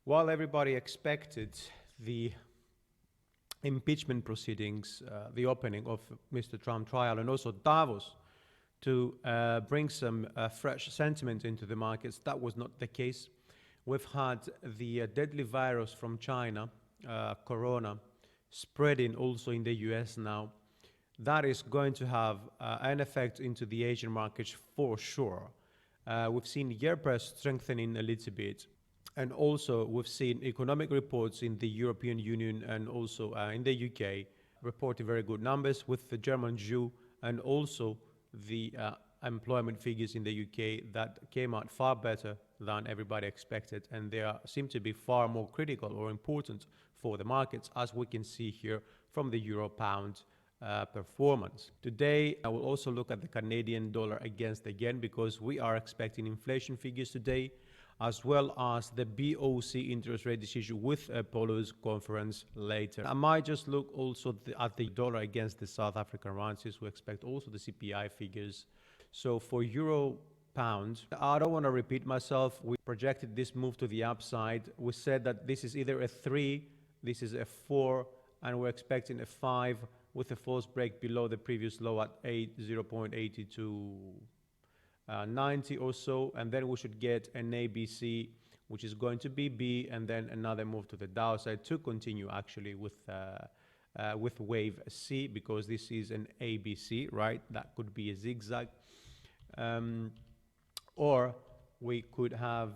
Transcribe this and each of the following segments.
While everybody expected the impeachment proceedings, the opening of Mr. Trump trial, and also Davos to bring some fresh sentiment into the markets, that was not the case. We've had the deadly virus from China, corona, spreading also in the US now. That is going to have an effect into the Asian markets for sure. We've seen EURGBP strengthening a little bit. And also we've seen economic reports in the European Union and also in the UK reporting very good numbers, with the German Jew and also the employment figures in the UK that came out far better than everybody expected, and they seem to be far more critical or important for the markets, as we can see here from the euro-pound performance. Today, I will also look at the Canadian dollar against the yen, because we are expecting inflation figures today, as well as the BOC interest rate decision with Apollo's conference later. I might just look also at the dollar against the South African rand, since we expect also the CPI figures. So for euro pound, I don't want to repeat myself. We projected this move to the upside. We said that this is either a 3, this is a 4, and we're expecting a 5 with a false break below the previous low at 0.8290 or so, and then we should get an ABC, which is going to be B, and then another move to the downside to continue actually with wave C, because this is an ABC, right? That could be a zigzag, or we could have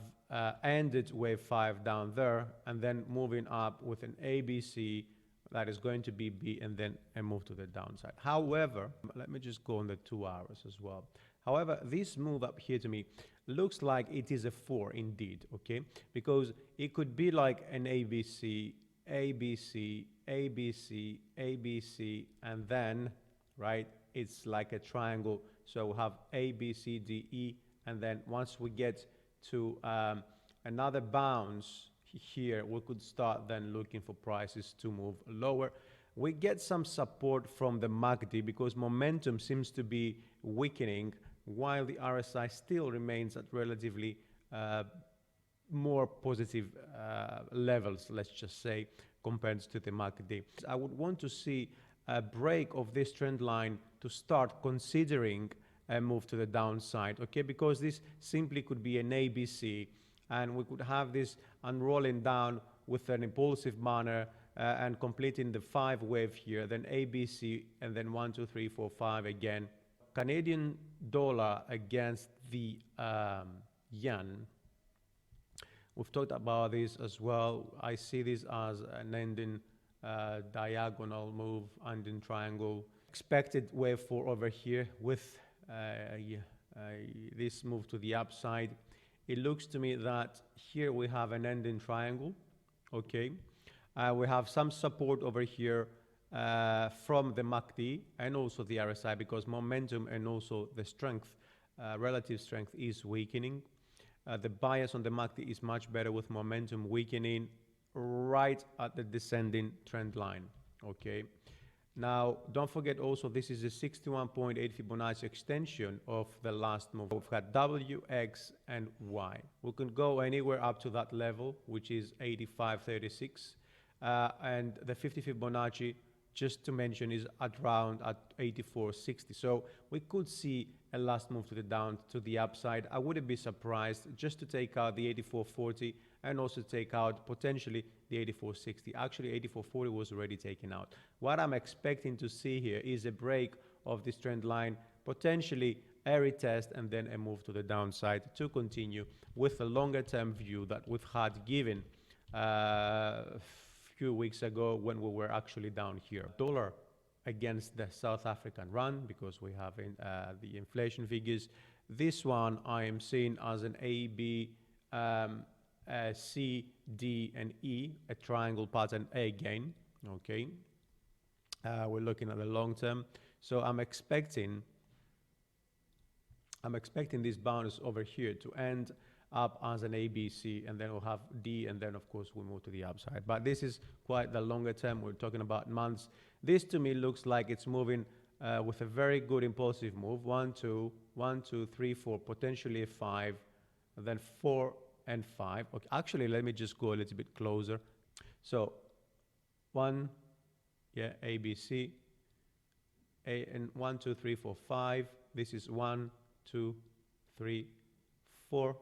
ended wave 5 down there and then moving up with an ABC that is going to be B, and then a move to the downside. However, let me just go on the 2 hours as well. However, this move up here to me looks like it is a 4 indeed, okay? Because it could be like an ABC, ABC, ABC, ABC, and then, right, it's like a triangle. So we have A, B, C, D, E, and then once we get to another bounce here, we could start then looking for prices to move lower. We get some support from the MACD because momentum seems to be weakening, while the RSI still remains at relatively more positive levels, let's just say, compared to the MACD. I would want to see a break of this trend line to start considering a move to the downside, okay? Because this simply could be an ABC, and we could have this unrolling down with an impulsive manner and completing the 5 wave here, then ABC, and then 1, 2, 3, 4, 5 again. Canadian dollar against the yen. We've talked about this as well. I see this as an ending diagonal move, ending triangle. Expected wave 4 over here with this move to the upside. It looks to me that here we have an ending triangle, okay? We have some support over here from the MACD and also the RSI, because momentum and also the strength, relative strength, is weakening. The bias on the MACD is much better, with momentum weakening right at the descending trend line, okay? Now, don't forget also, this is a 61.8 Fibonacci extension of the last move. We've got W, X, and Y. We can go anywhere up to that level, which is 85.36. And the 50 Fibonacci, just to mention, is at around at 84.60. So we could see a last move to the down, to the upside. I wouldn't be surprised just to take out the 84.40 and also take out potentially the 84.60. Actually, 84.40 was already taken out. What I'm expecting to see here is a break of this trend line, potentially a retest, and then a move to the downside to continue with a longer term view that we've had given few weeks ago when we were actually down here. Dollar against the South African rand, because we have the inflation figures. This one I am seeing as an A, B, C, D, and E, a triangle pattern again, okay? We're looking at the long term. So I'm expecting this bounce over here to end up as an ABC, and then we'll have D, and then of course we'll move to the upside. But this is quite the longer term. We're talking about months. This to me looks like it's moving with a very good impulsive move. 1, 2, 1, 2, 3, 4, potentially a 5, and then 4, and 5. Okay, actually, let me just go a little bit closer. So 1, yeah, A, B, C, A, and 1, 2, 3, 4, 5. This is 1, 2, 3, 4,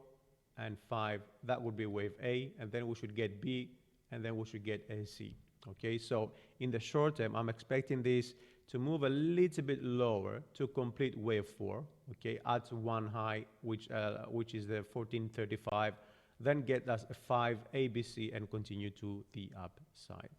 and 5. That would be wave A, and then we should get B, and then we should get a C. Okay, so in the short term, I'm expecting this to move a little bit lower to complete wave 4, okay, at one high, which is the 1435, then get us a 5 ABC and continue to the upside.